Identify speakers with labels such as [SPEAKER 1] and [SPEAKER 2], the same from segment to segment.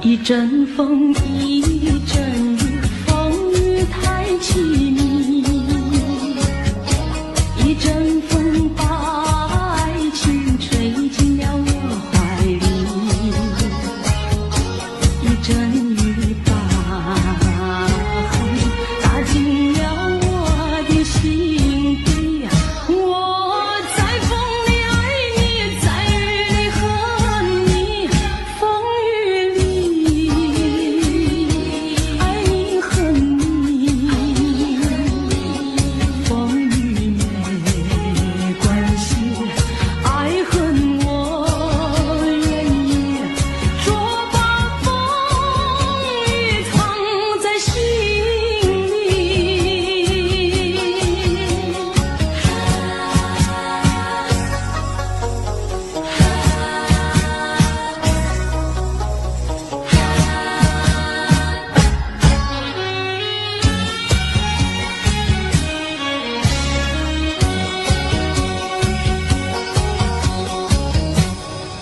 [SPEAKER 1] 一阵风，一阵雨，风雨太凄迷。一阵风把爱情吹进了我怀里，一阵雨把恨打进了我的心底。我在风里爱你，在雨里恨你，风雨里爱你恨你，风雨没关系，爱恨我愿意，捉把风雨藏在心里。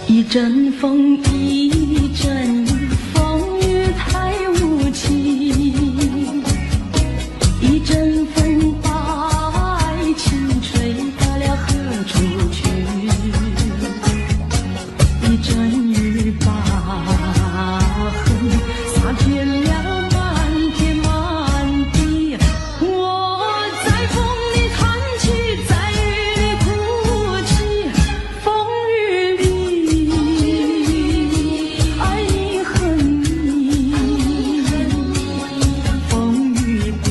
[SPEAKER 1] 一阵风，一阵雨，风雨太无情。一阵风把爱情吹到了何处去？一阵雨把恨洒遍了满天满地。我在风里叹气，在雨里哭泣，风雨里爱你恨你，风雨不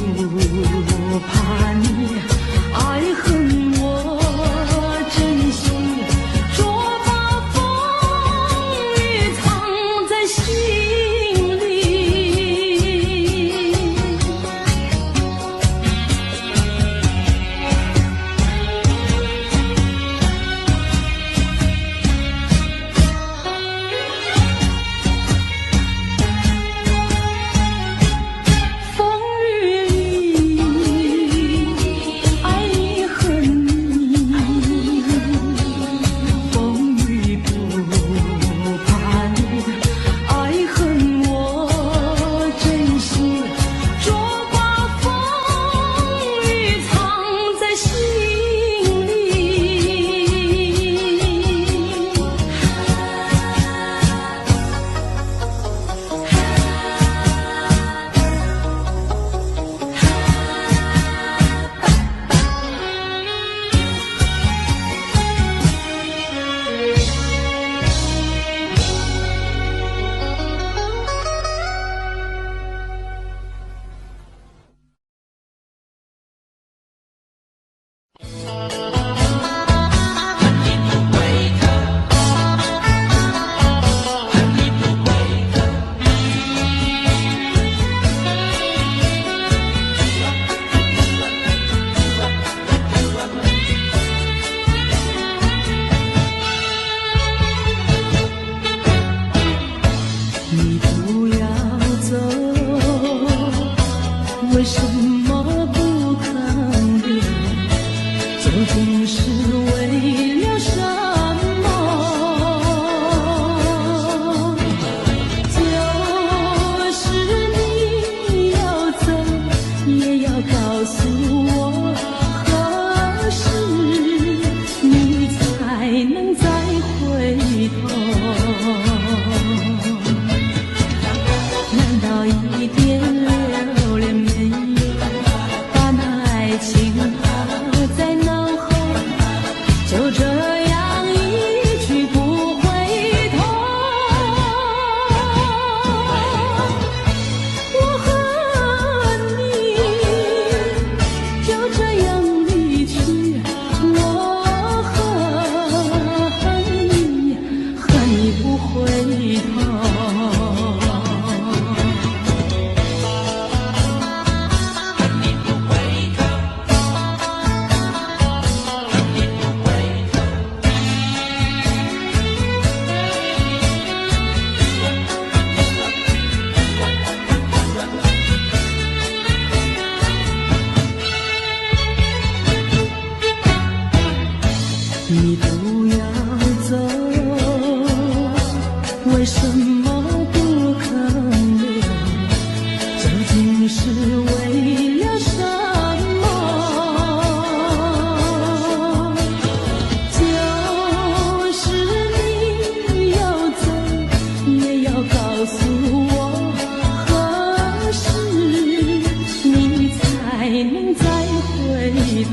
[SPEAKER 1] 能再回头？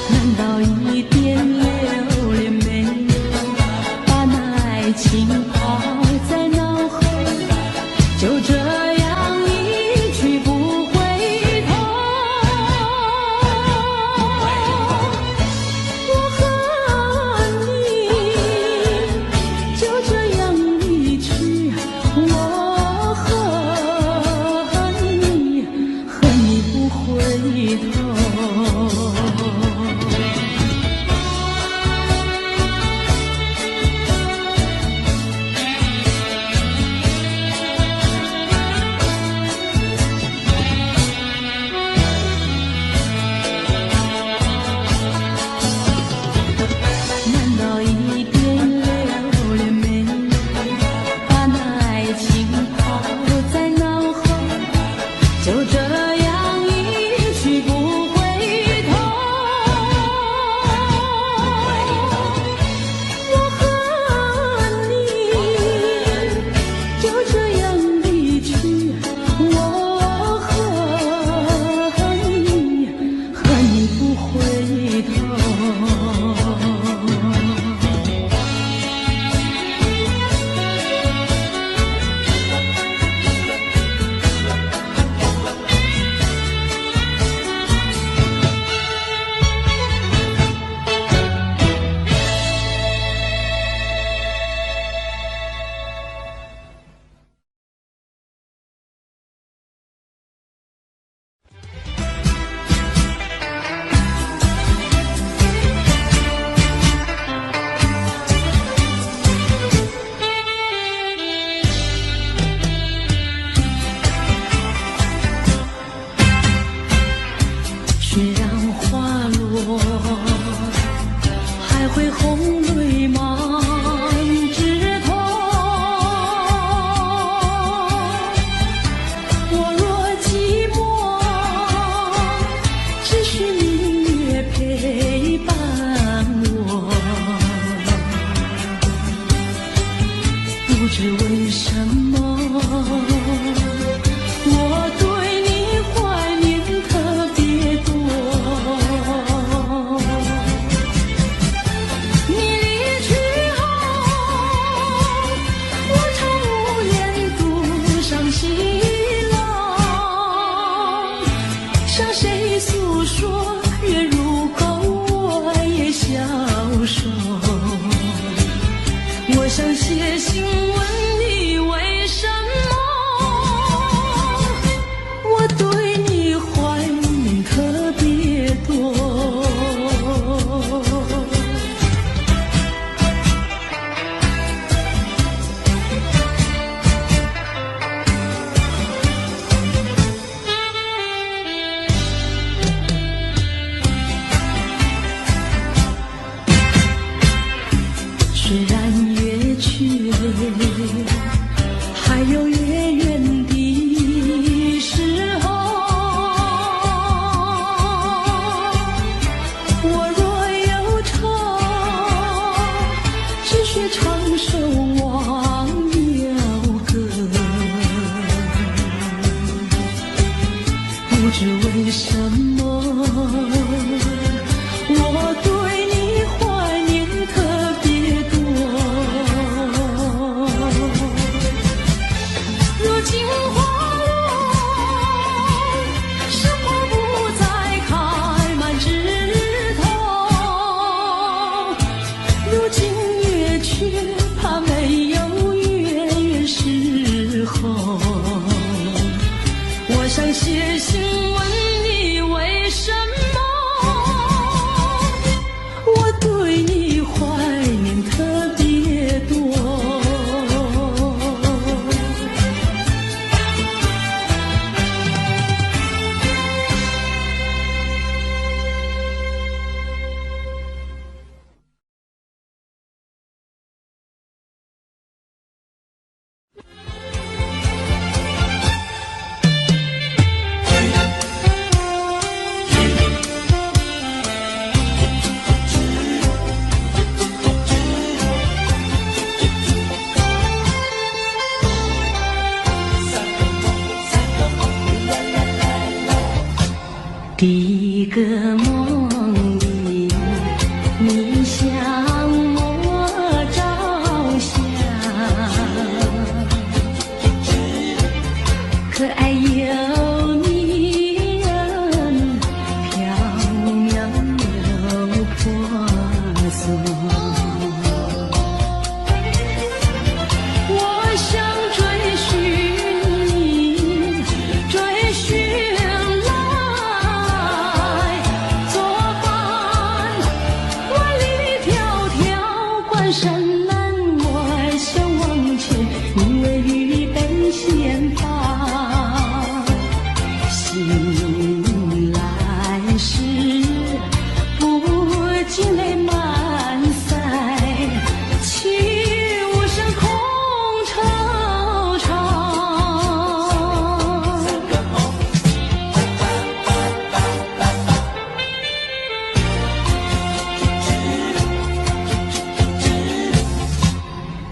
[SPEAKER 1] 难道一点留恋没有，把那爱情抛在脑后，就这样一去不回头？我和你就这样离去，我和你不回头。难道一点留恋没有，把那爱情抛在脑后，就这样一去不回头？我和你就这样离去，我和你不回头。虽然花落，还会红泪满枝头。我若寂寞，只需明月陪伴我。不知为什么，我对你怀念特别多。你离去后，我常无言独上西楼，向谁诉说？月如钩，我也消瘦。我想写信问你为什么，我对你怀念特别多。虽然月缺，还有月圆的时候。我若忧愁，只需唱首忘忧歌。不知为什么，我对你怀念特别多。如今花落，生活不再开满枝头。如今月缺，怕没有月圆时候。我想写信问你为什么，我对你怀念特别多。第一个梦里，你向我照相，可爱又迷人，缥缈又婆娑。我想追寻你，追寻来作伴。万里迢迢关山难，我想往前，你为预备先发。醒来时，不禁泪满腮，泣无声空惆怅。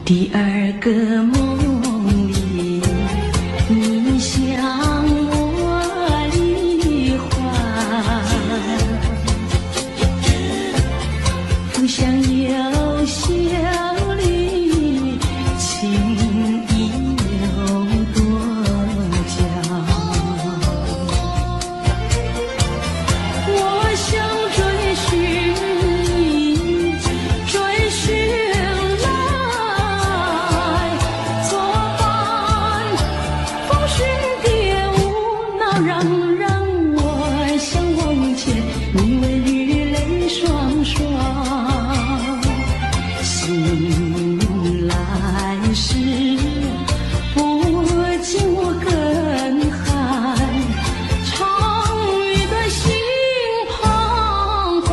[SPEAKER 1] 第二个梦里，你向我离怀，不想有笑里，情意有多娇。我想追寻你，追寻来作伴。风雪蝶舞闹嚷嚷，我想往前，你为绿泪双双。醒来时，不禁我更寒，长雨的心彷徨。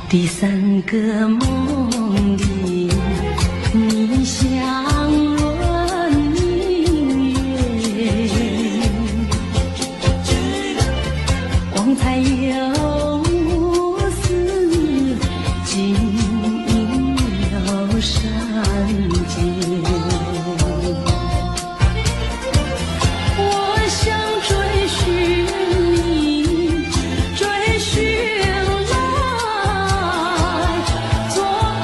[SPEAKER 1] 第三个梦里，你向我明月，光彩又似金银又闪见。我想追寻你，追寻来作伴。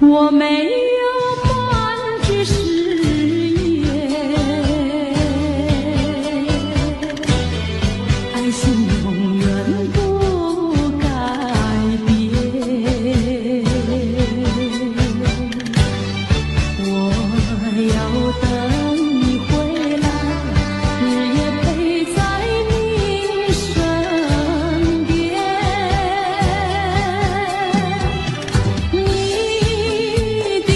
[SPEAKER 1] 我没有半句誓言，爱情永远不改变。我要等你回来，日夜陪在你身边。你的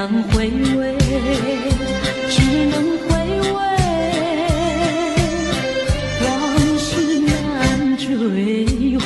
[SPEAKER 1] 能回味，只能回味，往事难追回。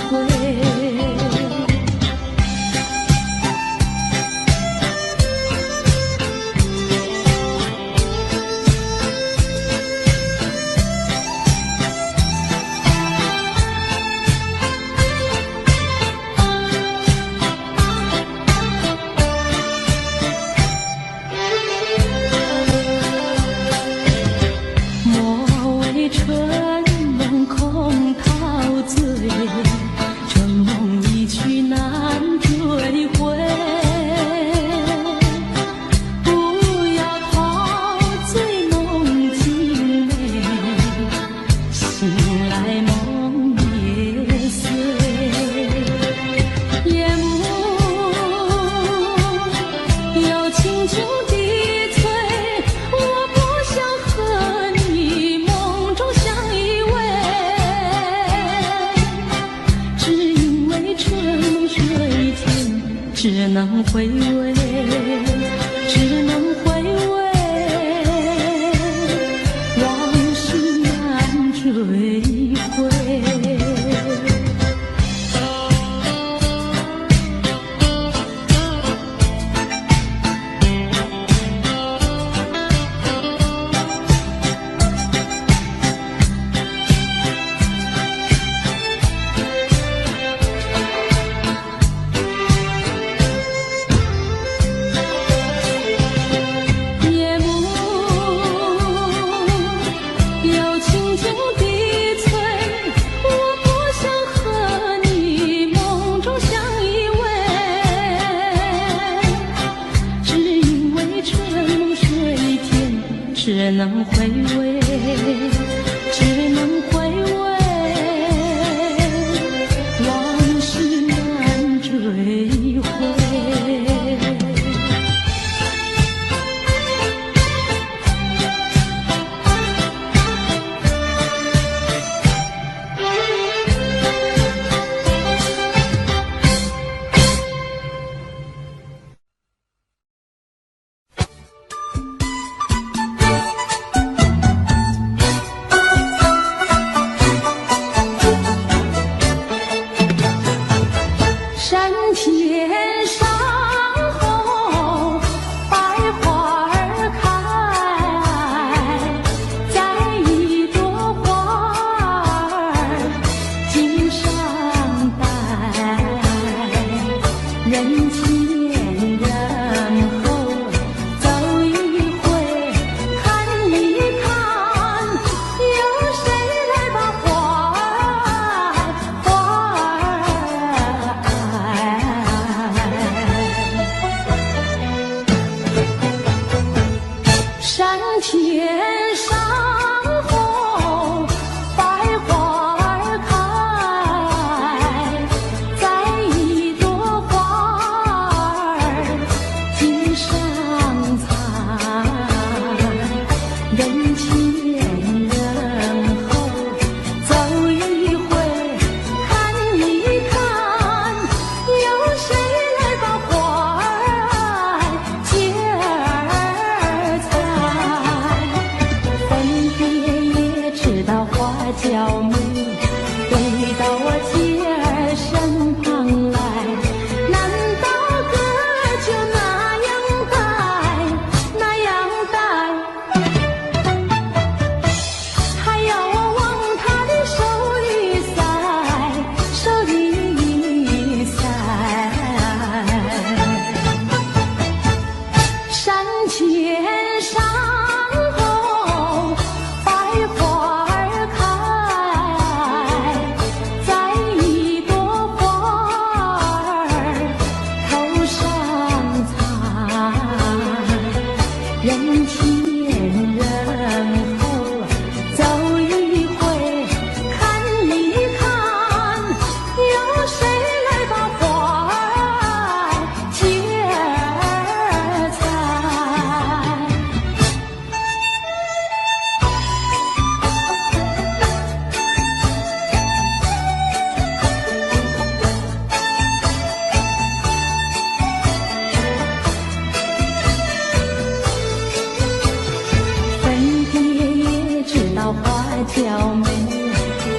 [SPEAKER 1] 只能回味，只能回味，往事难追回。只能回味，只能回味，往事难追回。天上红，百花儿开，在一朵花儿襟上戴，人前人后走一回，看一看，有谁来把花儿山天上红，百花儿开，在一朵花儿襟上采，人前人后走一回，看一看，有谁来把花儿接儿分别也知道花娇美，飞到我姐儿身旁来，难道哥就那样戴，那样戴？还要我往他的手里塞，手里塞。山前上红，百花儿开，在一朵花儿头上采，人前人后走一回，看一看，有谁来把花儿接儿采？娇美，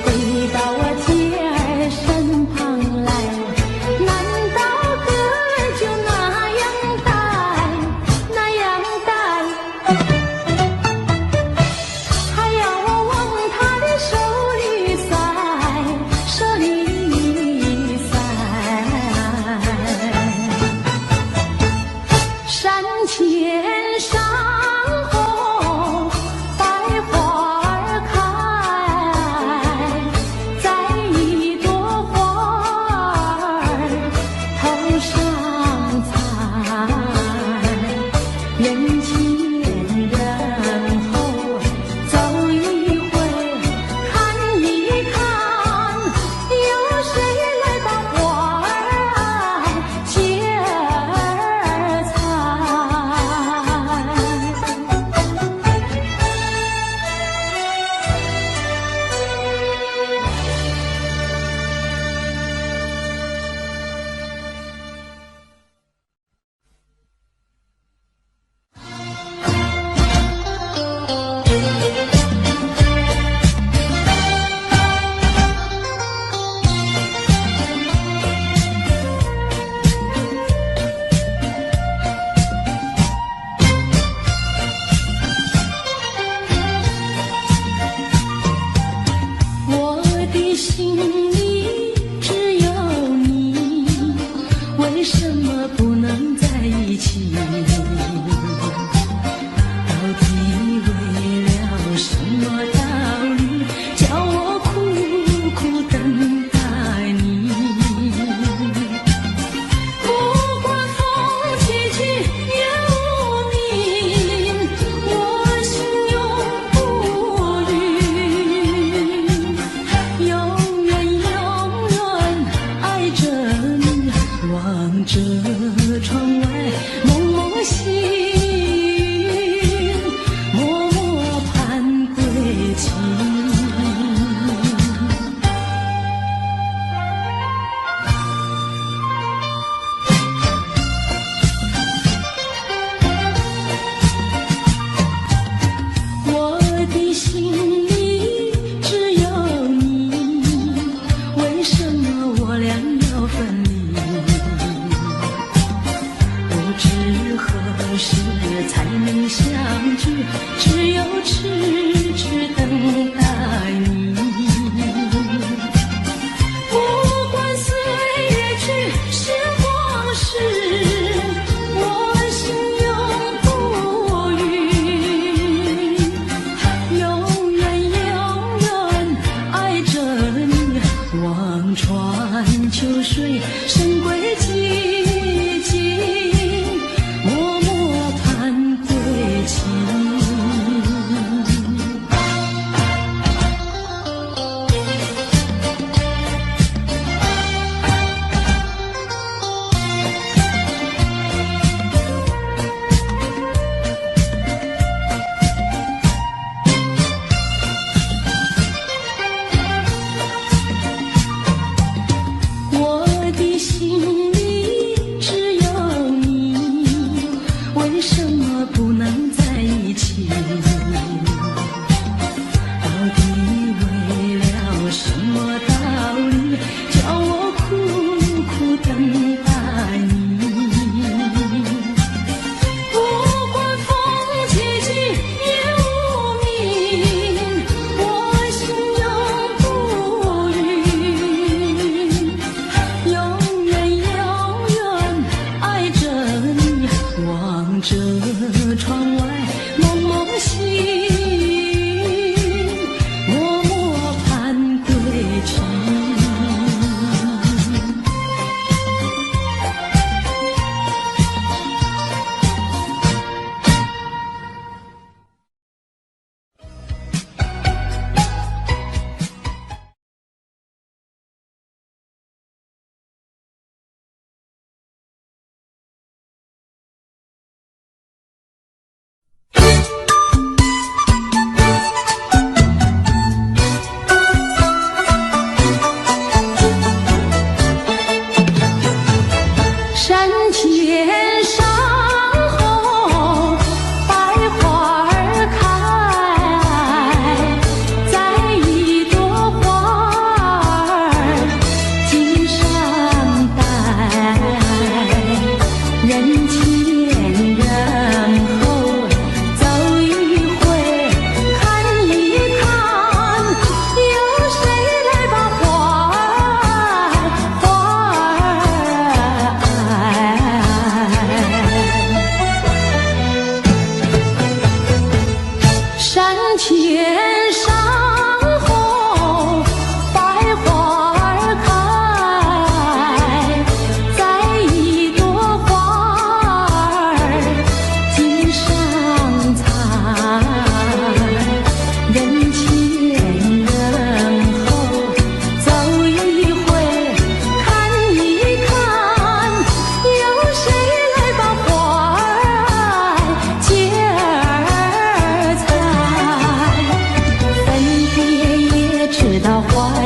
[SPEAKER 1] 回到我姐儿身旁来。难道哥就那样呆，那样呆？还要我往他的手里塞，手里塞。山前山后百花儿开，在一朵花儿头上采。人前人后走一回，看一看，有谁来把花儿接儿采？我的心里只有你，为什么不能在一起？到底为了什么道理，叫我苦苦等待你？不管风起起雨无名，我心永不渝。永远永远爱着你，望着窗外蒙蒙细雨，默默盼归期。我的心里只有你，为什么我俩要分离？不知何时才能相聚，只有痴痴等待你。不管岁月去，时光逝，我心永不渝。永远永远爱着你，望穿秋水，深归寂静，默默盼归期。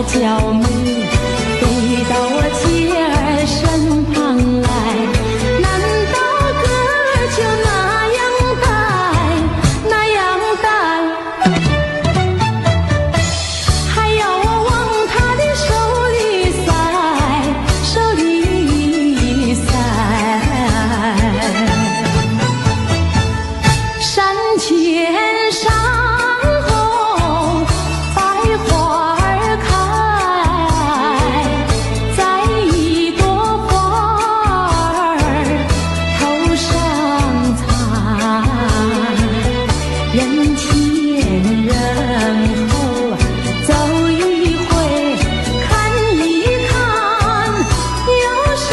[SPEAKER 1] 娇媚，飞到我姐儿身旁来。难道哥就那样呆，那样呆？还要我往他的手里塞，手里塞。山前山后百花儿开，在一朵花儿头上采。人前人后走一回，看一看，有谁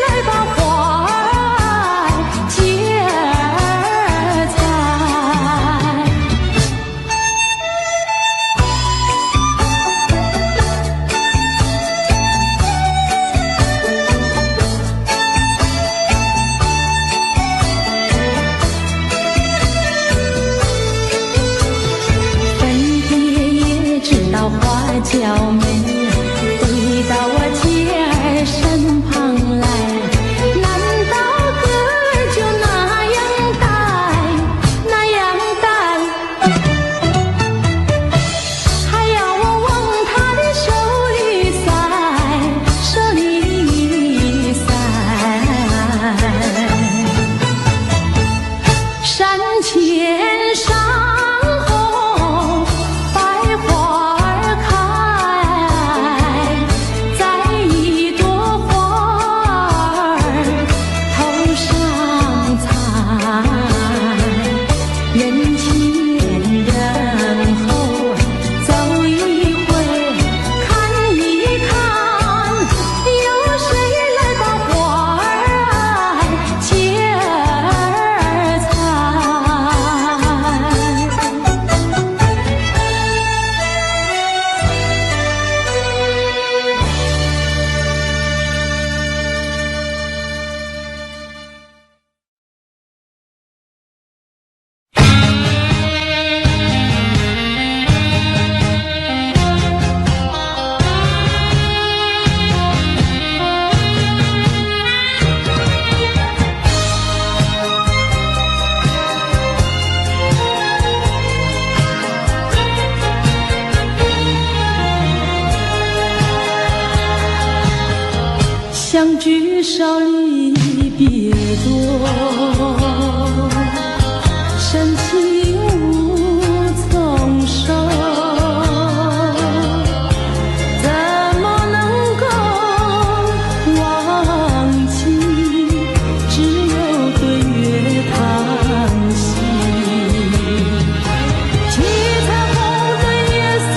[SPEAKER 1] 来把花儿接儿采？粉蝶也知道花娇美，飞到我姐儿身旁来。难道哥就那样呆，那样呆？还要我往他的手里塞，手里塞。山前山后百花儿开，在一朵花儿头上采。人前人后走一回，看一看，有谁来把花儿接儿采？相聚少离别多，深情无从收。怎么能够忘记？只有对月叹息。七彩虹的夜色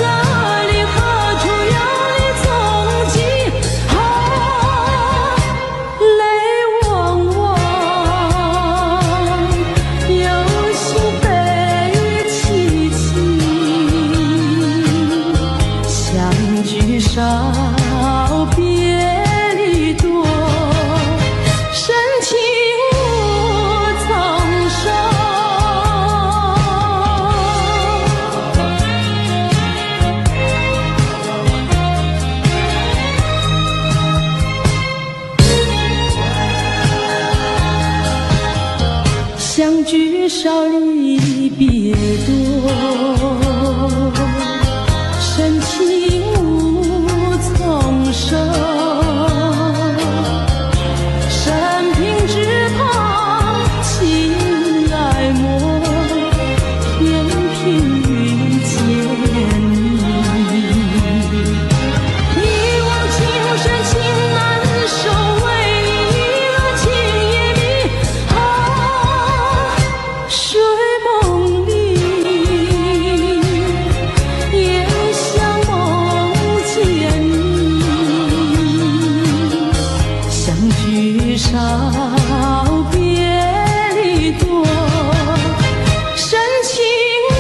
[SPEAKER 1] 里，何处有你踪迹？泪汪汪，有心悲戚戚。相聚少，别离多，深情无从收。相聚少离别多，深情无从收。生平只盼情爱莫，偏偏遇见你。一往情深情难收，为你恶情也迷。睡梦里也想梦见你。相聚少，别离多，深情无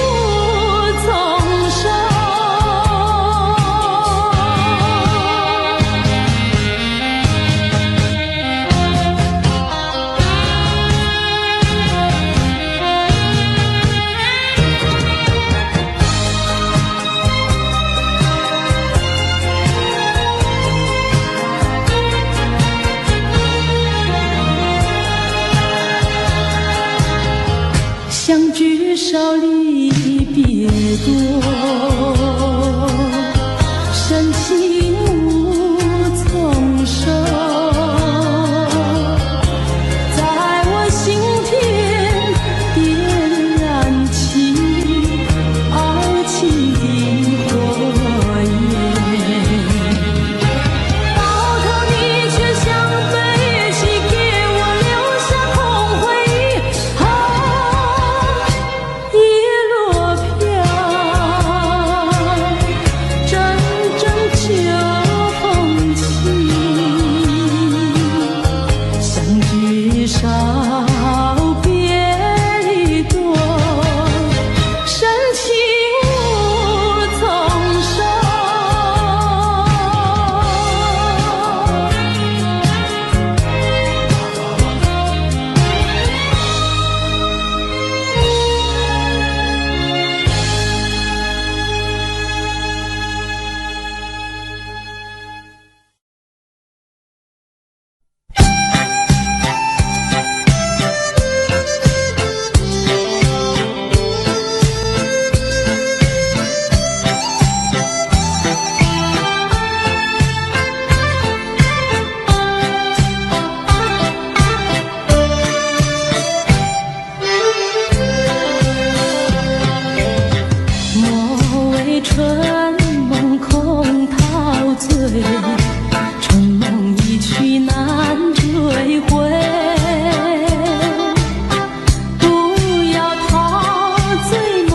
[SPEAKER 1] 你别躲，深情无从收，在我心田点燃起爱情的火焰。到头你却像飞机，给我留下空回忆。叶落飘，阵阵秋风起，相聚少，别离多，深情无从收。莫为春梦空陶醉，春梦一去难追回。不要陶醉梦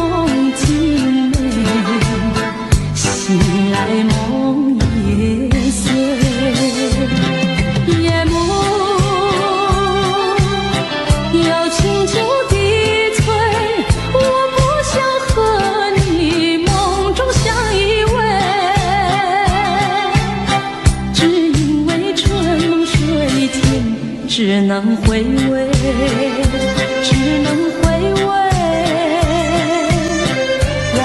[SPEAKER 1] 境美，醒来梦也碎。夜幕又轻轻低垂，我不想和你梦中相依偎，只因为春梦水天，只能回味，只能回味，往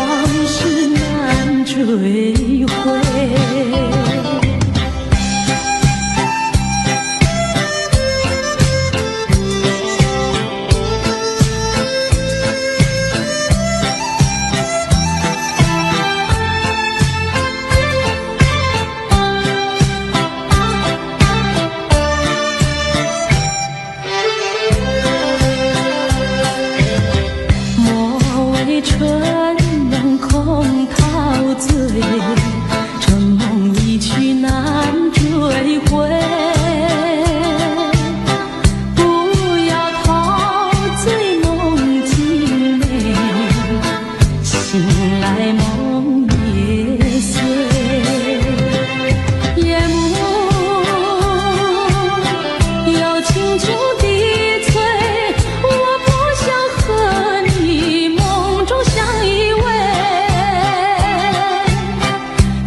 [SPEAKER 1] 事难追回。莫为春梦空陶醉，春梦一去难追回。不要陶醉梦境美，醒来梦也碎。夜幕又轻轻低垂，我不想和你梦中相依偎，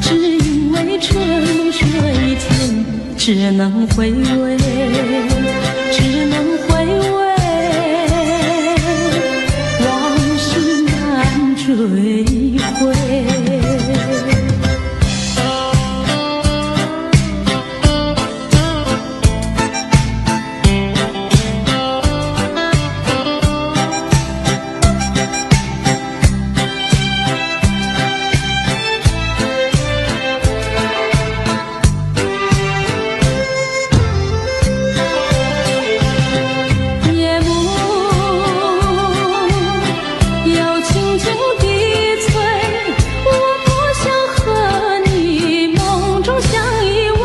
[SPEAKER 1] 只因为春梦水天，只能回味，只能回味，往事难追回。夜幕又轻轻低垂，我不想和你梦中相依偎，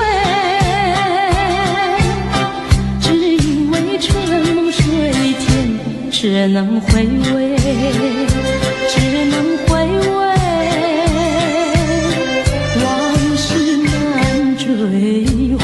[SPEAKER 1] 只因为春梦水天，只能回味，只能回味，往事难追回。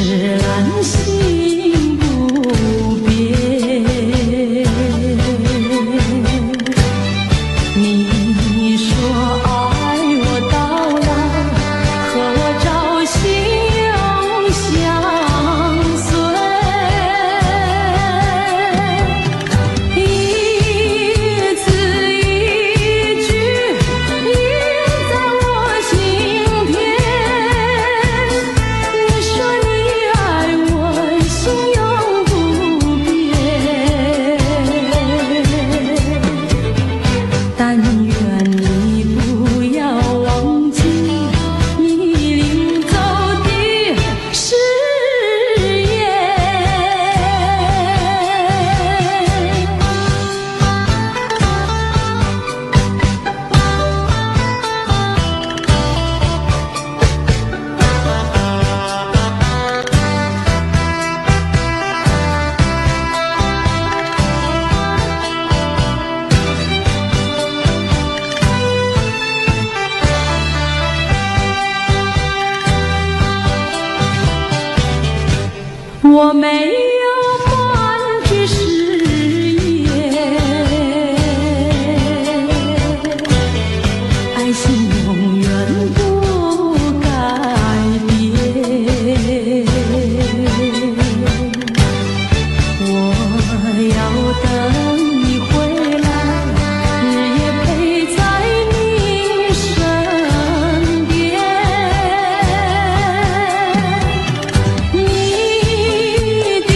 [SPEAKER 1] 安心不变。你说爱我到老，和我朝夕永相随，一字一句印在我心田。你说你爱我，心永不变，但愿你不要忘记你领走的誓言。我没有半句誓言，爱情永远不改变。我要等你回来，日夜陪在你身边。你的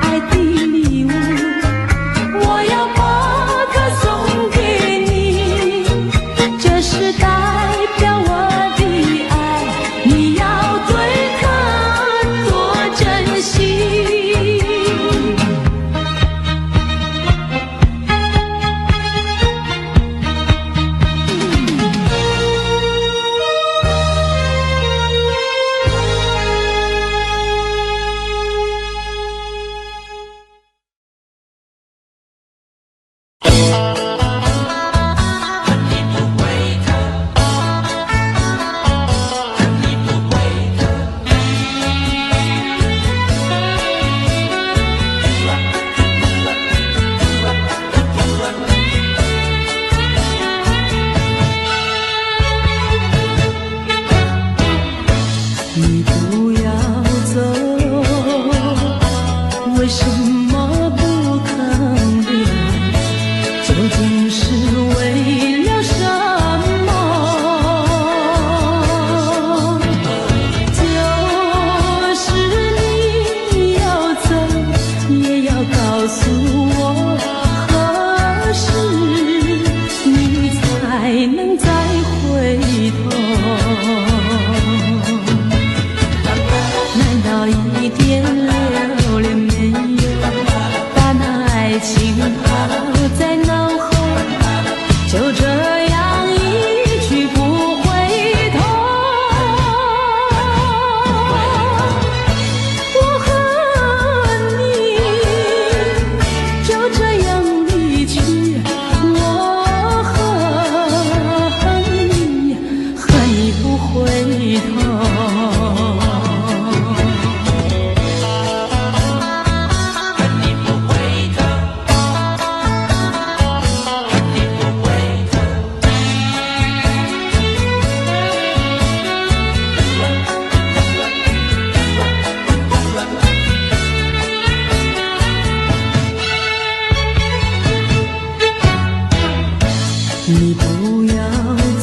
[SPEAKER 1] 爱的礼物，我要把它送给你，这是代表我的爱，你要对它多珍惜。你不要走，为什么不肯留？究竟是为了什么？就是你要走，也要告诉我，何时你才能再回头？难道一点留恋没有，把那爱情抛在脑后，就这样一去不回头？我恨你，就这样离去，我恨你，恨你不回头。你不要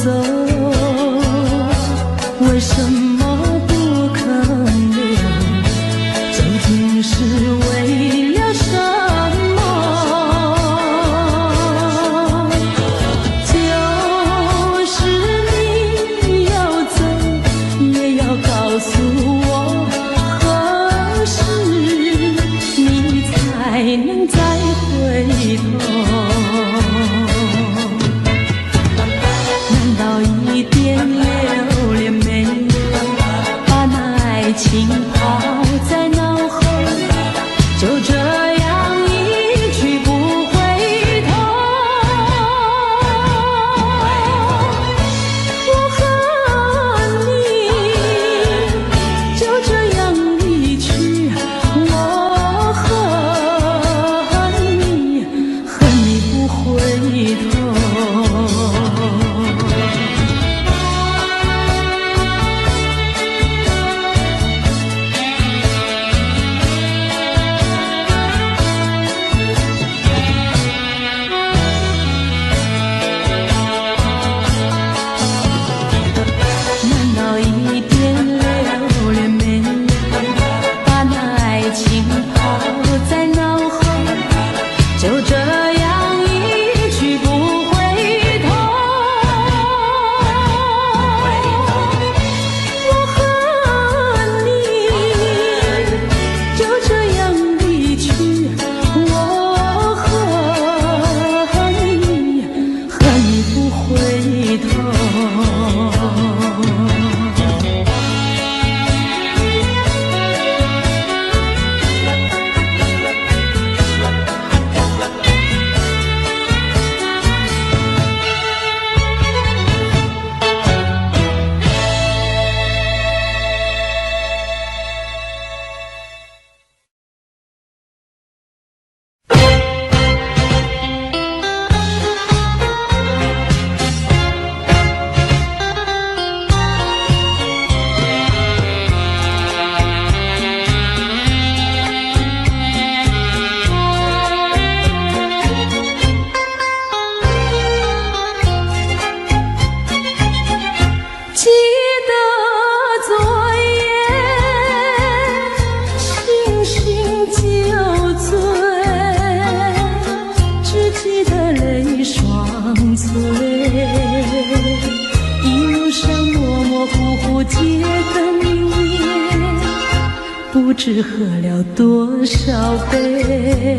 [SPEAKER 1] 走，为什么不肯留？究竟是为了什么？就是你要走，也要告诉我，何时你才能再回头？难道一点留恋没有，把那爱情抛在脑后，就这样一去不回头？我恨你，就这样离去，我恨你，恨知喝了多少杯，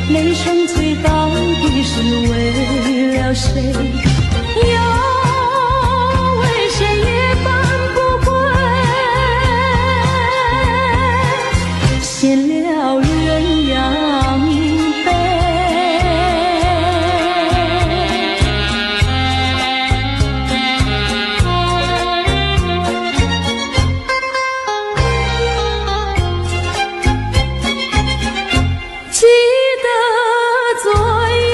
[SPEAKER 1] 泪双醉到底是为了谁？又为谁夜半不归？献了鸳鸯杯。记得昨夜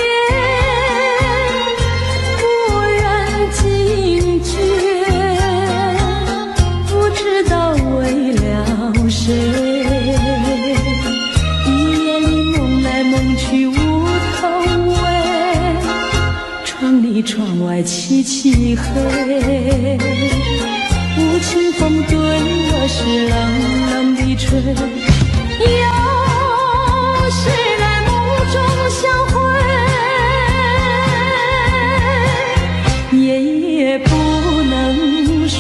[SPEAKER 1] 蓦然惊觉，不知道为了谁，一夜里梦来梦去无头尾，窗里窗外凄凄黑，无情风对我是冷冷地吹。谁来梦中相会，夜夜不能睡。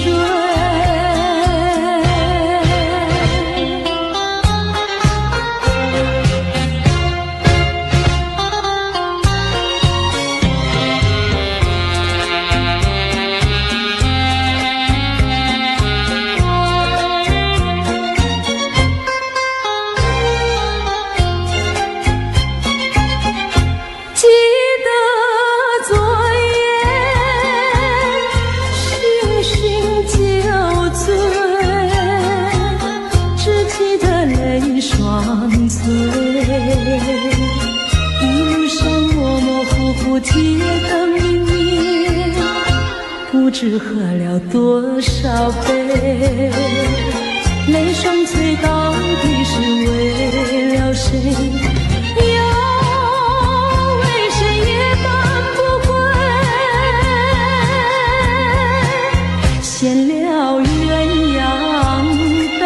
[SPEAKER 1] 一路上模模糊糊，铁灯明灭，不知喝了多少杯，泪双醉到底是为了谁？又为谁夜半不归？献了鸳鸯杯。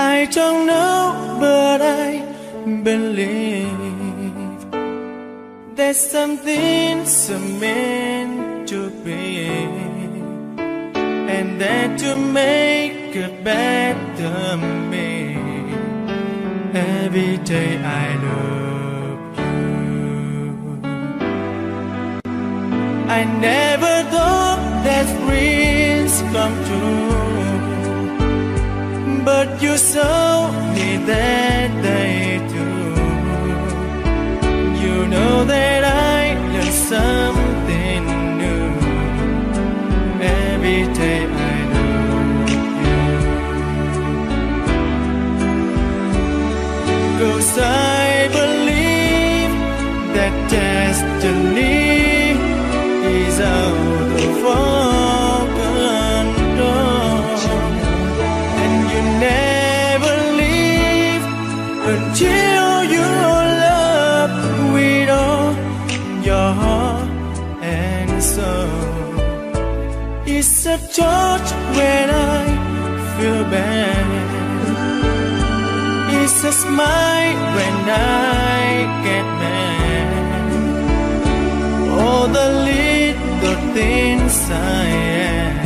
[SPEAKER 2] I don't know, but I believe that some things are meant to be, and that to make a better me. Every day I love you. I never thought that dreams come true, but you saw me that day too. You know that I learned something new. Every day I love you. 'Cause I believe that destiny is out of our control, and you never leave until you love with all your heart and soul. It's a touch when I feel bad, it's a smile when I get mad. All the little things I am.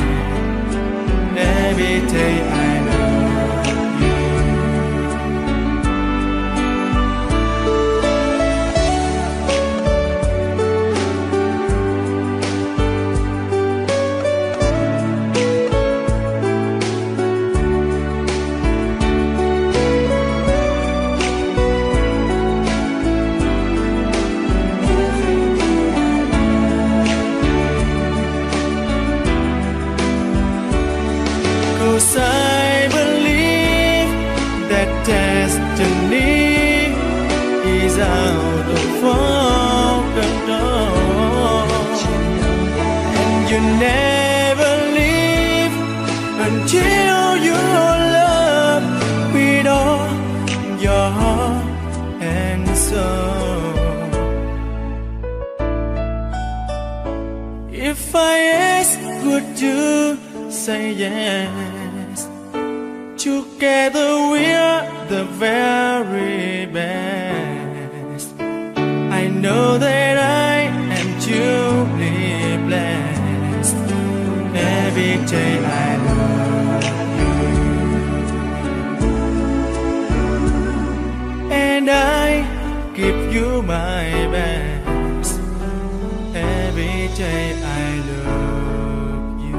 [SPEAKER 2] Every day I love you. I believe that destiny is out of our control, and you never leave until you love with all If I ask, would you say yes? Together we're the very best. I know that I am truly blessed. Every day I love you, and I give you my best. Every day I love you.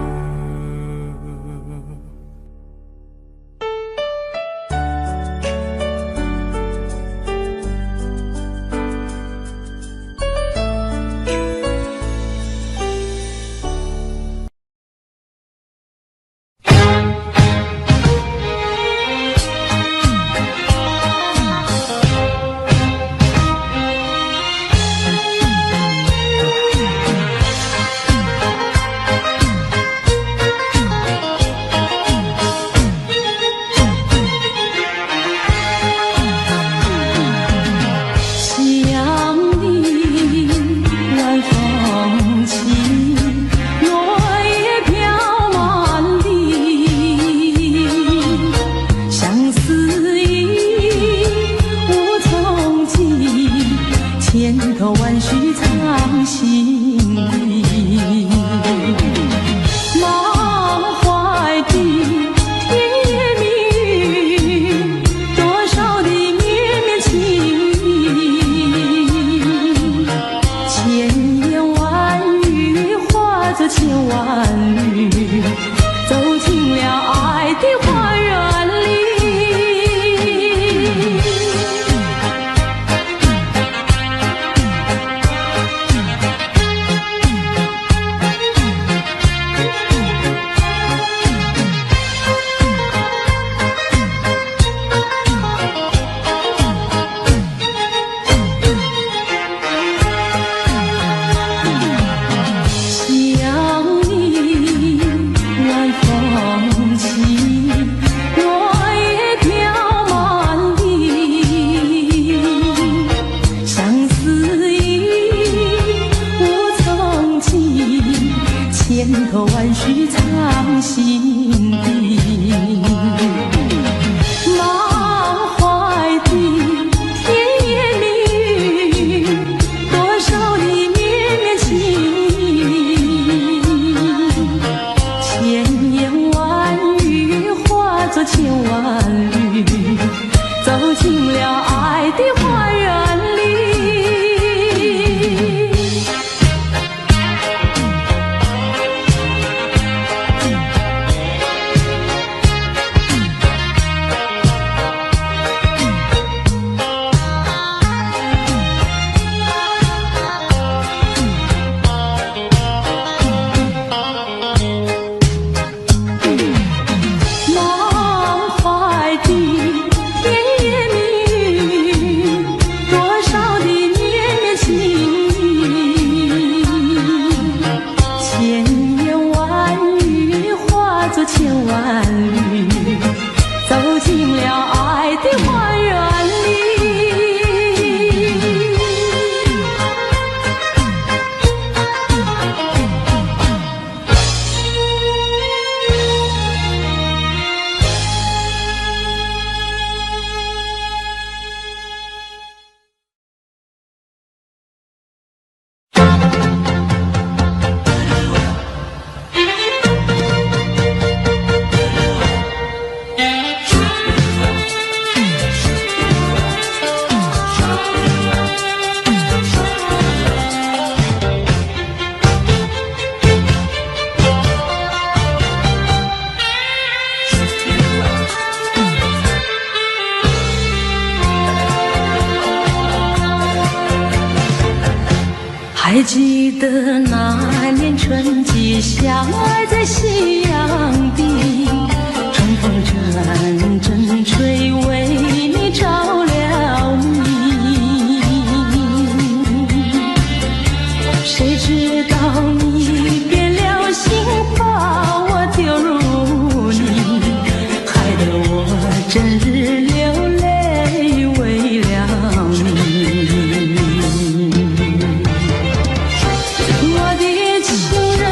[SPEAKER 1] 还记得那年春季相爱在夕阳地，春风阵阵吹，为你着了迷。谁知道你变了心，把我丢入泥，害得我整日流泪为了你。我的情人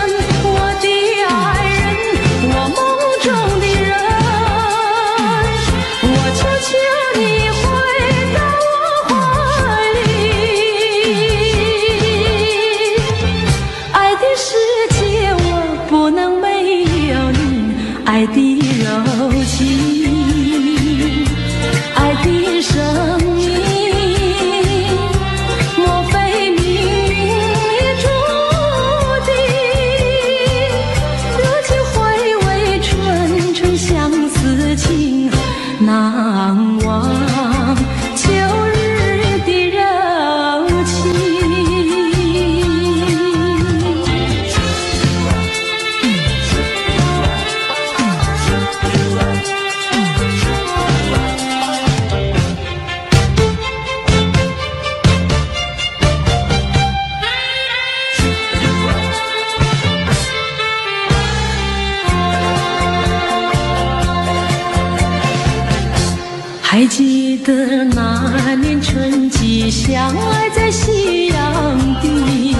[SPEAKER 1] 还记得那年春季相爱在夕阳底，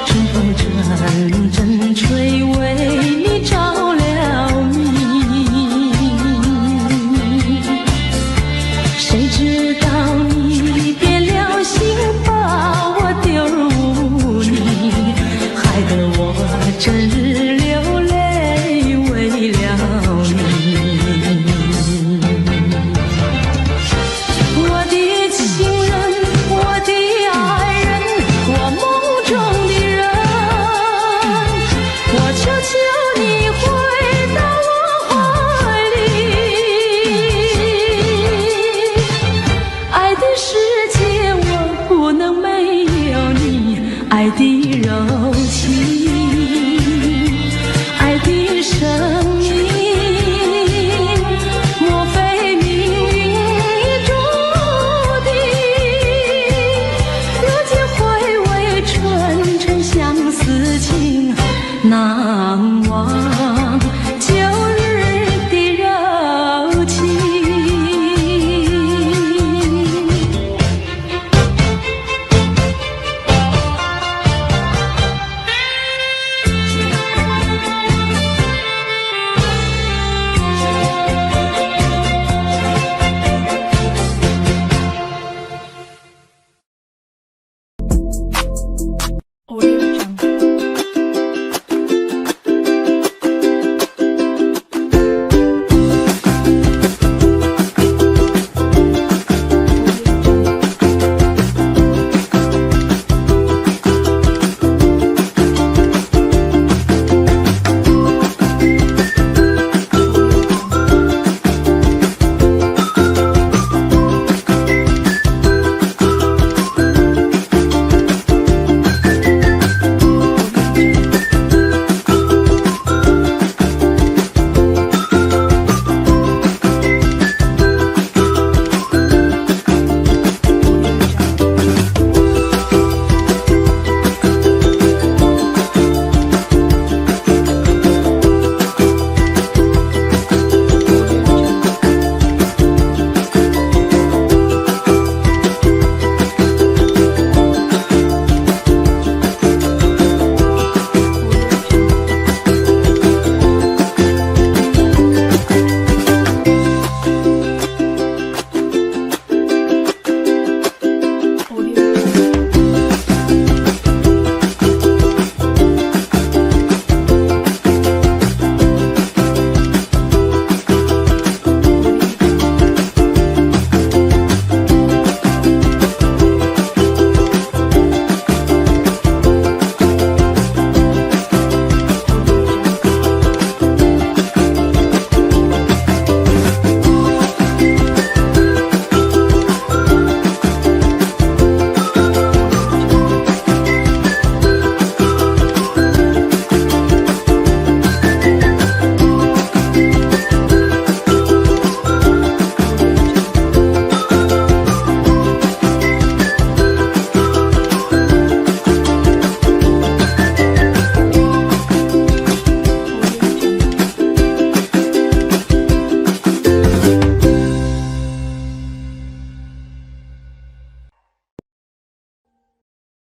[SPEAKER 1] 春风阵阵吹，为你着了迷。谁知道你变了心，把我丢入污泥，害得我整日流泪为了你。我的情人，我的爱人，我梦中的人，我求求你回到我怀里。爱的世界我不能没有你，爱的柔情，爱的生命，莫非命运已注定？如今回味纯纯相思情，难忘旧日的柔情。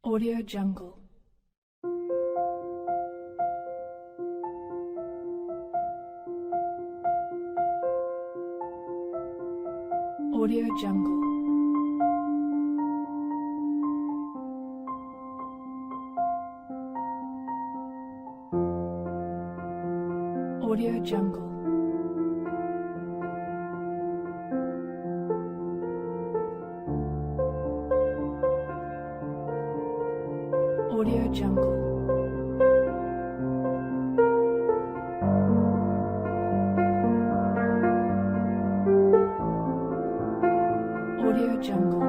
[SPEAKER 3] Audio Jungle. Audio Jungle. Audio Jungle. Audio Jungle. Audio Jungle.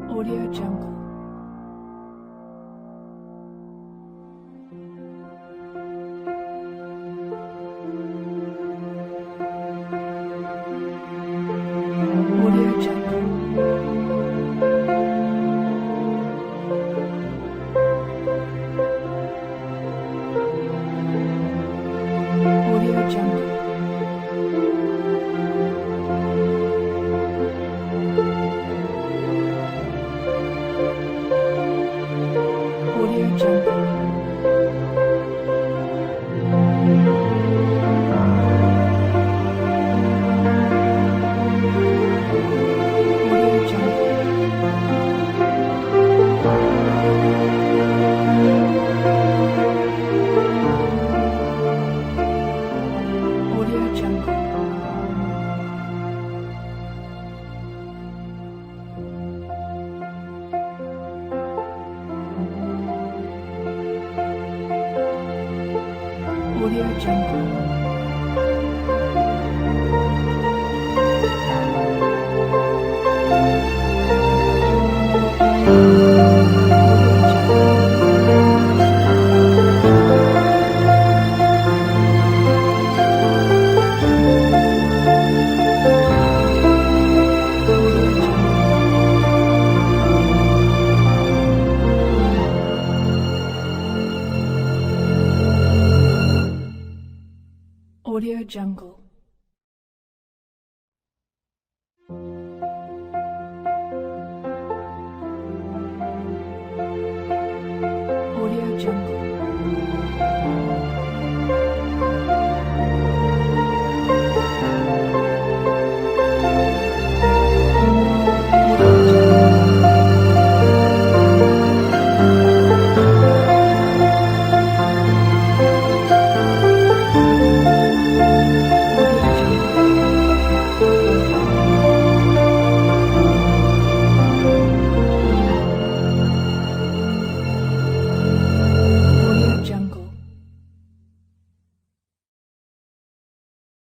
[SPEAKER 3] Audio Jungle. Jungle. Audio Jungle. Audio Jungle. Audio Jungle. Audio Jungle. Audio Jungle.